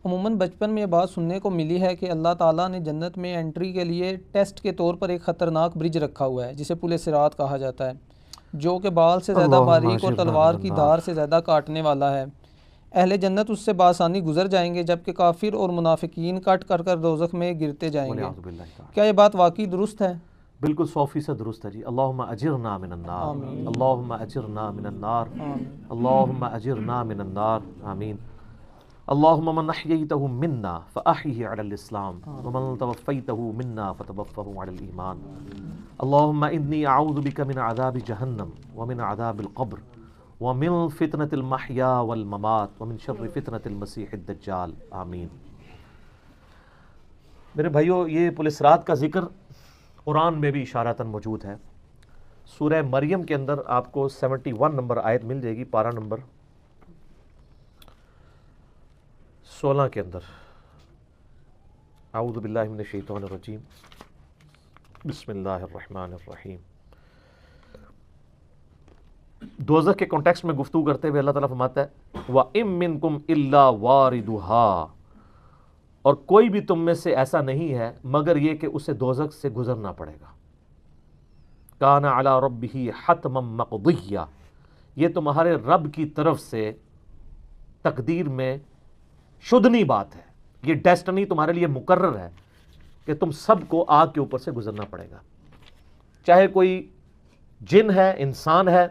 عموماً بچپن میں یہ بات سننے کو ملی ہے کہ اللہ تعالیٰ نے جنت میں انٹری کے لیے ٹیسٹ کے طور پر ایک خطرناک برج رکھا ہوا ہے جسے پل صراط کہا جاتا ہے، جو کہ بال سے زیادہ اللہم باریک اور اجرنا تلوار من کی النار۔ دھار سے زیادہ کاٹنے والا ہے۔ اہل جنت اس سے بآسانی گزر جائیں گے، جبکہ کافر اور منافقین کٹ کر کر دوزخ میں گرتے جائیں گے۔ والعیاذ باللہ تعالی۔ کیا یہ بات واقعی درست ہے؟ بالکل 100% درست ہے جی۔ اللہم اجرنا من النار، آمین، اللہم اجرنا من النار، آمین، اللہم اجرنا من النار، آمین۔ اللہم من احییتہ منا فاحیہ علی الاسلام ومن توفیتہ منا فتوفہ علی الایمان۔ اللہم انی اعوذ بک من عذاب جہنم ومن عذاب القبر ومن فتنة المحیا والممات ومن شر فتنة المسیح الدجال، آمین۔ میرے بھائیو، یہ پل صراط کا ذکر قرآن میں بھی اشارتاً موجود ہے۔ سورہ مریم کے اندر آپ کو 71 نمبر آیت مل جائے گی، پارہ نمبر 16 کے اندر۔ اعوذ باللہ من الشیطان الرجیم، بسم اللہ الرحمن الرحیم۔ دوزخ کے کانٹیکسٹ میں گفتگو کرتے ہوئے اللہ تعالیٰ فرماتا ہے وَإِن مِّنكُمْ إِلَّا وَارِدُهَا، اور کوئی بھی تم میں سے ایسا نہیں ہے مگر یہ کہ اسے دوزخ سے گزرنا پڑے گا۔ کان علی ربہ حتما مقضیہ، یہ تمہارے رب کی طرف سے تقدیر میں شدنی بات ہے، یہ ڈیسٹنی تمہارے لیے مقرر ہے کہ تم سب کو آگ کے اوپر سے گزرنا پڑے گا، چاہے کوئی جن ہے، انسان ہے،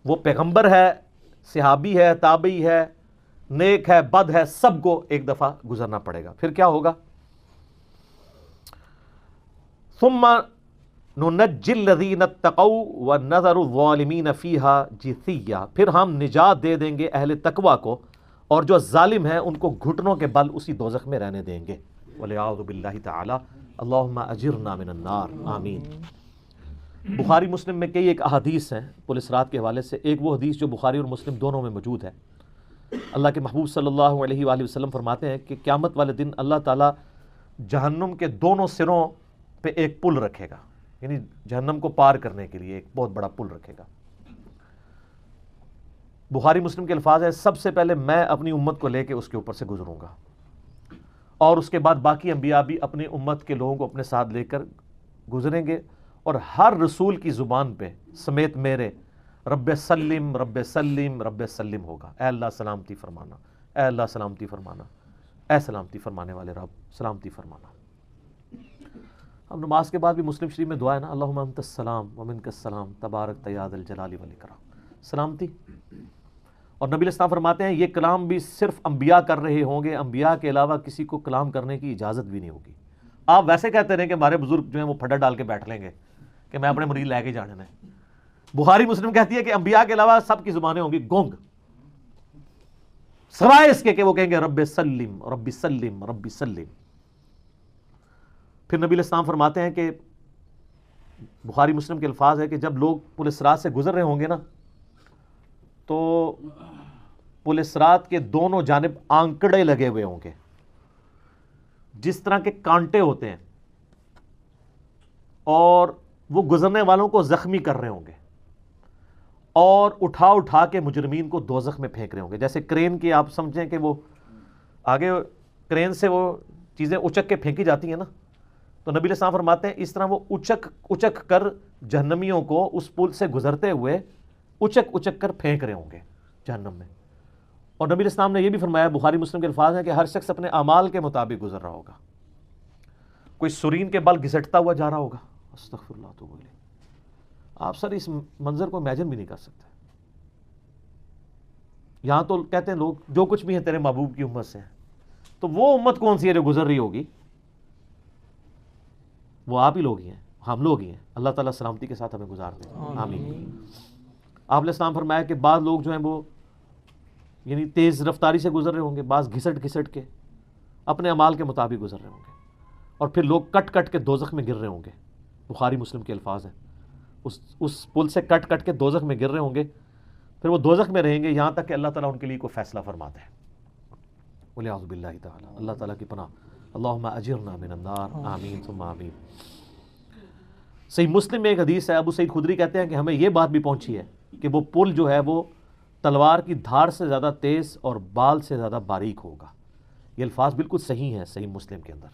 وہ پیغمبر ہے، صحابی ہے، تابعی ہے، نیک ہے، بد ہے، سب کو ایک دفعہ گزرنا پڑے گا۔ پھر کیا ہوگا؟ ثم ننجی الذین اتقوا ونذر الظالمین فیہا جثیا، پھر ہم نجات دے دیں گے اہل تقوی کو، اور جو ظالم ہیں ان کو گھٹنوں کے بل اسی دوزخ میں رہنے دیں گے۔ والعیاذ باللہ تعالی۔ اللہم اجرنا من النار، آمین۔ بخاری مسلم میں کئی ایک احادیث ہیں پل صراط کے حوالے سے۔ ایک وہ حدیث جو بخاری اور مسلم دونوں میں موجود ہے، اللہ کے محبوب صلی اللہ علیہ وآلہ وسلم فرماتے ہیں کہ قیامت والے دن اللہ تعالیٰ جہنم کے دونوں سروں پہ ایک پل رکھے گا، یعنی جہنم کو پار کرنے کے لیے ایک بہت بڑا پل رکھے گا۔ بخاری مسلم کے الفاظ ہیں سب سے پہلے میں اپنی امت کو لے کے اس کے اوپر سے گزروں گا، اور اس کے بعد باقی انبیاء بھی اپنی امت کے لوگوں کو اپنے ساتھ لے کر گزریں گے، اور ہر رسول کی زبان پہ سمیت میرے رب سلم رب سلم رب سلم ہوگا، اے اللہ سلامتی فرمانا، اے اللہ سلامتی فرمانا، اے سلامتی فرمانے والے رب سلامتی فرمانا۔ اب نماز کے بعد بھی مسلم شریف میں دعا ہے نا، اللہم انت السلام ومنک السلام تبارک یا ذا الجلال والاکرام، سلامتی۔ اور نبی علیہ السلام فرماتے ہیں یہ کلام بھی صرف انبیاء کر رہے ہوں گے، انبیاء کے علاوہ کسی کو کلام کرنے کی اجازت بھی نہیں ہوگی۔ آپ ویسے کہتے رہیں کہ ہمارے بزرگ جو ہیں وہ پھڈا ڈال کے بیٹھ لیں گے کہ میں اپنے مرید لے کے جانے ہے۔ بخاری مسلم کہتی ہے کہ انبیاء کے علاوہ سب کی زبانیں ہوں گی گونگ، سوائے اس کے کہ وہ کہیں گے رب سلم رب سلم رب سلم۔ پھر نبی علیہ السلام فرماتے ہیں کہ بخاری مسلم کے الفاظ ہے کہ جب لوگ پل صراط سے گزر رہے ہوں گے نا، تو پل صراط کے دونوں جانب آنکڑے لگے ہوئے ہوں گے، جس طرح کے کانٹے ہوتے ہیں، اور وہ گزرنے والوں کو زخمی کر رہے ہوں گے، اور اٹھا اٹھا کے مجرمین کو دوزخ میں پھینک رہے ہوں گے۔ جیسے کرین کی آپ سمجھیں کہ وہ آگے کرین سے وہ چیزیں اچک کے پھینکی جاتی ہیں نا، تو نبی علیہ السلام فرماتے ہیں اس طرح وہ اچک کر جہنمیوں کو اس پل سے گزرتے ہوئے اچک کر پھینک رہے ہوں گے جہنم میں۔ اور نبی علیہ السلام نے یہ بھی فرمایا، بخاری مسلم کے الفاظ ہیں کہ ہر شخص اپنے اعمال کے مطابق گزر رہا ہوگا، کوئی سرین کے بل گھسٹتا ہوا جا رہا ہوگا، استغفر اللہ تو بولے، آپ سر اس منظر کو امیجن بھی نہیں کر سکتے۔ یہاں تو کہتے ہیں لوگ جو کچھ بھی ہیں تیرے محبوب کی امت سے ہیں، تو وہ امت کون سی ہے جو گزر رہی ہوگی؟ وہ آپ ہی لوگ ہی ہیں، ہم لوگ ہی ہیں۔ اللہ تعالیٰ سلامتی کے ساتھ ہمیں گزار دیں، آمین۔ آپ علیہ السلام فرمایا کہ بعض لوگ جو ہیں وہ یعنی تیز رفتاری سے گزر رہے ہوں گے، بعض گھسٹ کے اپنے اعمال کے مطابق گزر رہے ہوں گے، اور پھر لوگ کٹ کے دوزخ میں گر رہے ہوں گے۔ بخاری مسلم کے الفاظ ہیں، اس پل سے کٹ کے دوزخ میں گر رہے ہوں گے، پھر وہ دوزخ میں رہیں گے یہاں تک کہ اللہ تعالیٰ ان کے لیے کوئی فیصلہ فرماتا ہے۔ والعیاذ باللہ تعالی، اللہ تعالیٰ کی پناہ۔ اللہم اجرنا من النار، آمین ثم آمین۔ صحیح مسلم میں ایک حدیث ہے، ابو سعید خدری کہتے ہیں کہ ہمیں یہ بات بھی پہنچی ہے کہ وہ پل جو ہے وہ تلوار کی دھار سے زیادہ تیز اور بال سے زیادہ باریک ہوگا۔ یہ الفاظ بالکل صحیح ہیں صحیح مسلم کے اندر۔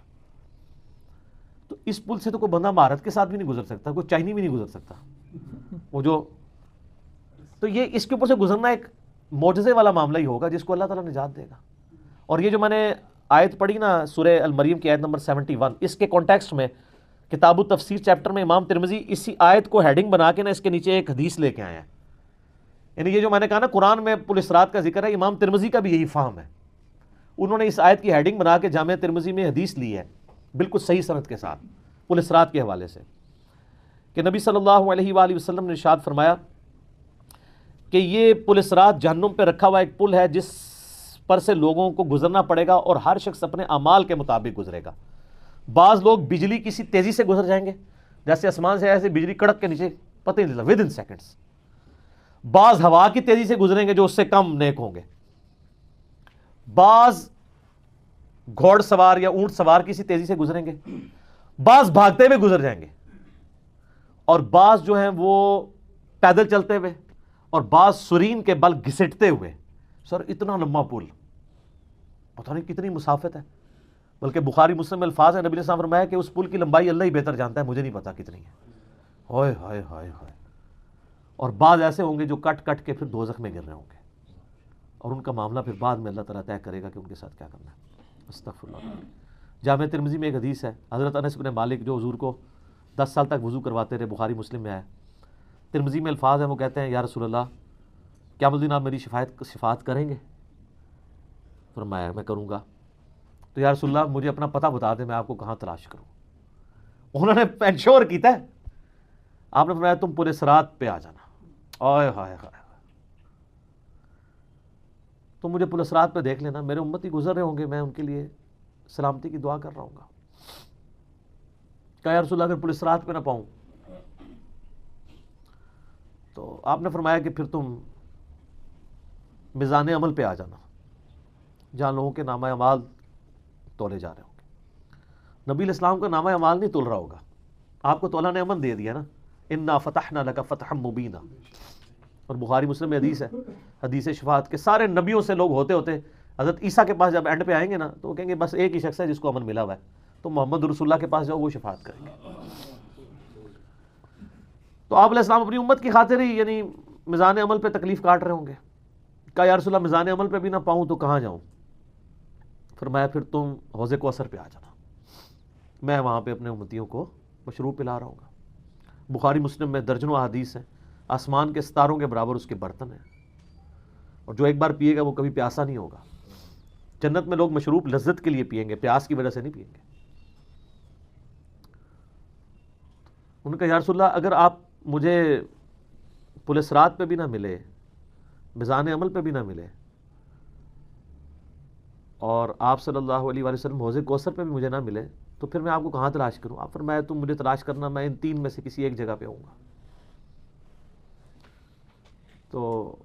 تو اس پل سے تو کوئی بندہ مہارت کے ساتھ بھی نہیں گزر سکتا، کوئی چائنی بھی نہیں گزر سکتا، وہ جو تو یہ اس کے اوپر سے گزرنا ایک معجزے والا معاملہ ہی ہوگا جس کو اللہ تعالیٰ نجات دے گا۔ اور یہ جو میں نے آیت پڑھی نا سورہ المریم کی آیت نمبر 71، اس کے کانٹیکسٹ میں کتاب التفسیر چیپٹر میں امام ترمذی اسی آیت کو ہیڈنگ بنا کے نا اس کے نیچے ایک حدیث لے کے آئے ہیں۔ یعنی یہ جو میں نے کہا نا قرآن میں پل صراط کا ذکر ہے، امام ترمذی کا بھی یہی فہم ہے۔ انہوں نے اس آیت کی ہیڈنگ بنا کے جامعہ ترمذی میں حدیث لی ہے بالکل صحیح سند کے ساتھ پل صراط کے حوالے سے، کہ نبی صلی اللہ علیہ وآلہ وسلم نے ارشاد فرمایا کہ یہ پل صراط جہنم پہ رکھا ہوا ایک پل ہے جس پر سے لوگوں کو گزرنا پڑے گا اور ہر شخص اپنے اعمال کے مطابق گزرے گا۔ بعض لوگ بجلی کسی تیزی سے گزر جائیں گے، جیسے آسمان سے ایسے بجلی کڑک کے نیچے پتہ ہی نہیں چلتا ود ان سیکنڈس۔ بعض ہوا کی تیزی سے گزریں گے جو اس سے کم نیک ہوں گے۔ بعض گھوڑ سوار یا اونٹ سوار کسی تیزی سے گزریں گے، بعض بھاگتے ہوئے گزر جائیں گے، اور بعض جو ہیں وہ پیدل چلتے ہوئے، اور بعض سرین کے بل گھسٹتے ہوئے۔ سر اتنا لمبا پل، پتہ نہیں کتنی مسافت ہے، بلکہ بخاری مسلم میں الفاظ ہیں، نبی نے فرمایا کہ اس پل کی لمبائی اللہ ہی بہتر جانتا ہے، مجھے نہیں پتا کتنی ہے۔ ہائے ہائے ہائے ہائے۔ اور بعض ایسے ہوں گے جو کٹ کٹ کے پھر دوزخ میں گر رہے ہوں گے، اور ان کا معاملہ پھر بعد میں اللہ تعالیٰ طے کرے گا کہ ان کے ساتھ کیا کرنا ہے۔ استغفر اللہ۔ جامع ترمذی میں ایک حدیث ہے، حضرت انس بن مالک جو حضور کو 10 سال تک وضو کرواتے رہے، بخاری مسلم میں آیا۔ ترمذی میں الفاظ ہیں، وہ کہتے ہیں یا رسول اللہ قیامت الدین آپ میری شفاعت کریں گے؟ فرمایا میں کروں گا۔ تو یا رسول اللہ مجھے اپنا پتہ بتا دیں، میں آپ کو کہاں تلاش کروں؟ انہوں نے انشور کیتا ہے، آپ نے فرمایا تم پل صراط پہ آ جانا۔ آئے ہائے ہائے، تم مجھے پل صراط پہ دیکھ لینا، میرے امتی گزر رہے ہوں گے، میں ان کے لیے سلامتی کی دعا کر رہا ہوں گا۔ کہا یا رسول اللہ اگر پل صراط پہ نہ پاؤں؟ تو آپ نے فرمایا کہ پھر تم میزان عمل پہ آ جانا، جہاں لوگوں کے نامہ اعمال تولے جا رہے ہوں گے۔ نبی علیہ السلام کا نامہ اعمال نہیں تول رہا ہوگا، آپ کو تو اللہ نے امن دے دیا نا، انا فتحنا لک فتحا مبینا۔ اور بخاری مسلم میں حدیث ہے، حدیث شفاعت کے سارے نبیوں سے لوگ ہوتے ہوتے حضرت عیسیٰ کے پاس جب اینڈ پہ آئیں گے نا تو وہ کہیں گے بس ایک ہی شخص ہے جس کو امن ملا ہوا ہے، تو محمد رسول اللہ کے پاس جاؤ، وہ شفاعت کریں گے۔ تو آپ علیہ السلام اپنی امت کی خاطر ہی یعنی میزان عمل پہ تکلیف کاٹ رہے ہوں گے۔ کہا یا رسول اللہ میزان عمل پہ بھی نہ پاؤں تو کہاں جاؤں؟ فرمایا پھر تم حوض کوثر پہ آ جانا، میں وہاں پہ اپنے امتیوں کو مشروب پلا رہا ہوں گا۔ بخاری مسلم میں درجنوں احادیث ہیں، آسمان کے ستاروں کے برابر اس کے برتن ہیں، اور جو ایک بار پیے گا وہ کبھی پیاسا نہیں ہوگا۔ جنت میں لوگ مشروب لذت کے لیے پیئیں گے، پیاس کی وجہ سے نہیں پیئیں گے۔ انہوں نے کہا یا رسول اللہ اگر آپ مجھے پل صراط پہ بھی نہ ملے، میزان عمل پہ بھی نہ ملے، اور آپ صلی اللہ علیہ وآلہ وسلم حوض کوثر پہ بھی مجھے نہ ملے، تو پھر میں آپ کو کہاں تلاش کروں؟ آپ فرمایا تم مجھے تلاش کرنا، میں ان تین میں سے کسی ایک جگہ پہ ہوں گا۔ تو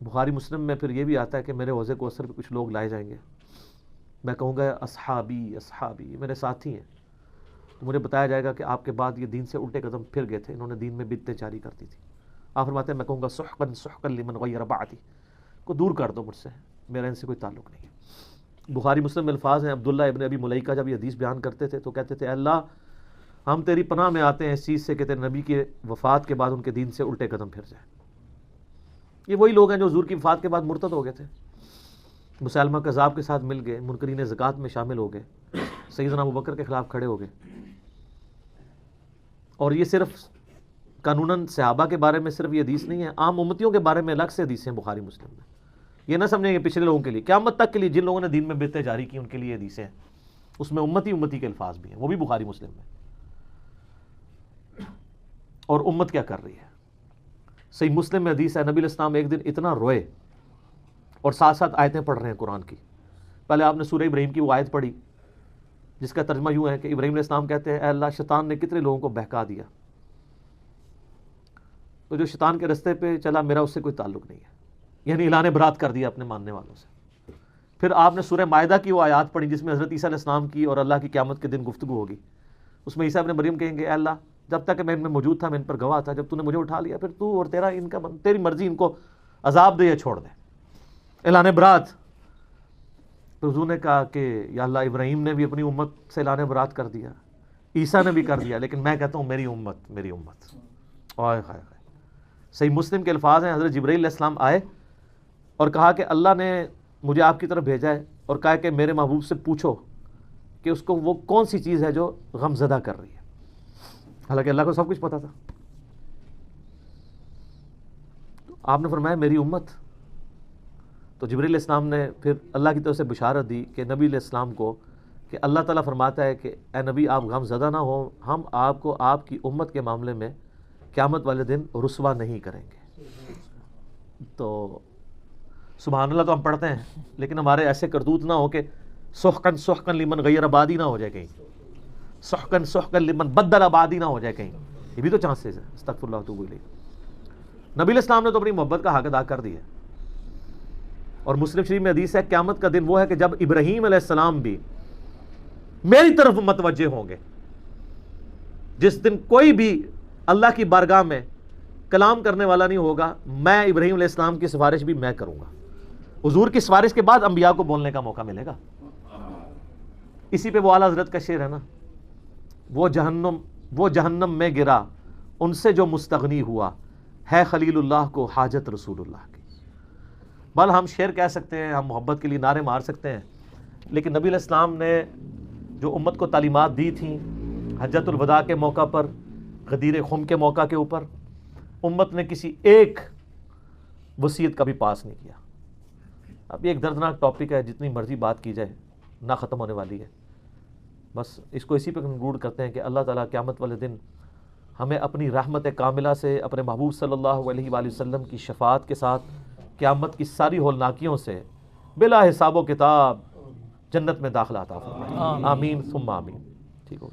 بخاری مسلم میں پھر یہ بھی آتا ہے کہ میرے حوض کوثر پہ کچھ لوگ لائے جائیں گے، میں کہوں گا اصحابی اصحابی، یہ میرے ساتھی ہیں، تو مجھے بتایا جائے گا کہ آپ کے بعد یہ دین سے الٹے قدم پھر گئے تھے، انہوں نے دین میں بدعتیں جاری کر دی تھی۔ آپ فرماتے ہیں میں کہوں گا سحقا سحقا لمن غیر بعدی، کو دور کر دو مجھ سے، میرا ان سے کوئی تعلق نہیں ہے۔ بخاری مسلم میں الفاظ ہیں، عبداللہ ابن ابی ملیکہ جب یہ حدیث بیان کرتے تھے تو کہتے تھے اے اللہ ہم تیری پناہ میں آتے ہیں اس چیز سے کہ تیرے نبی کے وفات کے بعد ان کے دین سے الٹے قدم پھر جائیں۔ یہ وہی لوگ ہیں جو حضور کی وفات کے بعد مرتد ہو گئے تھے، مسلمہ کذاب کے ساتھ مل گئے، منکرین زکوٰۃ میں شامل ہو گئے، سیدنا ابوبکر کے خلاف کھڑے ہو گئے۔ اور یہ صرف قانوناً صحابہ کے بارے میں صرف یہ حدیث نہیں ہے، عام امتیوں کے بارے میں الگ سے حدیثیں ہیں بخاری مسلم میں۔ یہ نہ سمجھیں کہ پچھلے لوگوں کے لیے، قیامت تک کے لیے جن لوگوں نے دین میں بدعتیں جاری کی ان کے لیے حدیثیں ہیں، اس میں امتی کے الفاظ بھی ہیں، وہ بھی بخاری مسلم میں۔ اور امت کیا کر رہی ہے؟ صحیح مسلم میں حدیث ہے، نبی علیہ السلام ایک دن اتنا روئے اور ساتھ ساتھ آیتیں پڑھ رہے ہیں قرآن کی۔ پہلے آپ نے سورہ ابراہیم کی وہ آیت پڑھی جس کا ترجمہ یوں ہے کہ ابراہیم علیہ السلام کہتے ہیں اے اللہ شیطان نے کتنے لوگوں کو بہکا دیا، تو جو شیطان کے رستے پہ چلا میرا اس سے کوئی تعلق نہیں ہے، یعنی اعلان برات کر دیا اپنے ماننے والوں سے۔ پھر آپ نے سورہ مائدہ کی وہ آیات پڑھی جس میں حضرت عیسیٰ علیہ السلام کی اور اللہ کی قیامت کے دن گفتگو ہوگی۔ اس میں عیسیٰ ابن مریم کہیں گے اے اللہ جب تک میں ان میں موجود تھا میں ان پر گواہ تھا، جب تو نے مجھے اٹھا لیا پھر تو اور تیرا ان کا تیری مرضی، ان کو عذاب دے یا چھوڑ دے۔ اعلان برات، پھر حضور نے کہا کہ یا اللہ ابراہیم نے بھی اپنی امت سے اعلان برات کر دیا، عیسیٰ نے بھی کر دیا، لیکن میں کہتا ہوں میری امت، میری امت۔ آئے ہائے ہائے، صحیح مسلم کے الفاظ ہیں، حضرت جبرائیل علیہ السلام آئے اور کہا کہ اللہ نے مجھے آپ کی طرف بھیجا ہے، اور کہا کہ میرے محبوب سے پوچھو کہ اس کو وہ کون سی چیز ہے جو غم زدہ کر رہی ہے، حالانکہ اللہ کو سب کچھ پتا تھا۔ آپ نے فرمایا میری امت، تو جبرائیل علیہ السلام نے پھر اللہ کی طرف سے بشارت دی کہ نبی علیہ السلام کو کہ اللہ تعالیٰ فرماتا ہے کہ اے نبی آپ غم زدہ نہ ہو، ہم آپ کو آپ کی امت کے معاملے میں قیامت والے دن رسوا نہیں کریں گے۔ تو سبحان اللہ تو ہم پڑھتے ہیں، لیکن ہمارے ایسے کرتوت نہ ہو کہ سحقن سحقن لمن غیر آبادی نہ ہو جائے کہیں، سحقن سحقن لمن بدل آبادی نہ ہو جائے کہیں، یہ بھی تو چانسز ہے۔ استغفر اللہ واتوب الیہ۔ نبی علیہ السلام نے تو اپنی محبت کا حق ادا کر دیا، اور مسلم شریف میں حدیث ہے قیامت کا دن وہ ہے کہ جب ابراہیم علیہ السلام بھی میری طرف متوجہ ہوں گے، جس دن کوئی بھی اللہ کی بارگاہ میں کلام کرنے والا نہیں ہوگا، میں ابراہیم علیہ السلام کی سفارش بھی میں کروں گا۔ حضور کی سفارش کے بعد انبیاء کو بولنے کا موقع ملے گا۔ اسی پہ وہ اعلیٰ حضرت کا شعر ہے نا، وہ جہنم میں گرا ان سے جو مستغنی ہوا، ہے خلیل اللہ کو حاجت رسول اللہ کی۔ بل ہم شعر کہہ سکتے ہیں، ہم محبت کے لیے نعرے مار سکتے ہیں، لیکن نبی علیہ السلام نے جو امت کو تعلیمات دی تھیں حجۃ الوداع کے موقع پر، غدیر خم کے موقع کے اوپر، امت نے کسی ایک وصیت کا بھی پاس نہیں کیا۔ اب یہ ایک دردناک ٹاپک ہے، جتنی مرضی بات کی جائے نہ ختم ہونے والی ہے۔ بس اس کو اسی پہ کنکلوڈ کرتے ہیں کہ اللہ تعالیٰ قیامت والے دن ہمیں اپنی رحمت کاملہ سے اپنے محبوب صلی اللہ علیہ وآلہ وسلم کی شفاعت کے ساتھ قیامت کی ساری ہولناکیوں سے بلا حساب و کتاب جنت میں داخلہ عطا فرمائے۔ آمین ثم آمین۔ ٹھیک ہو گیا۔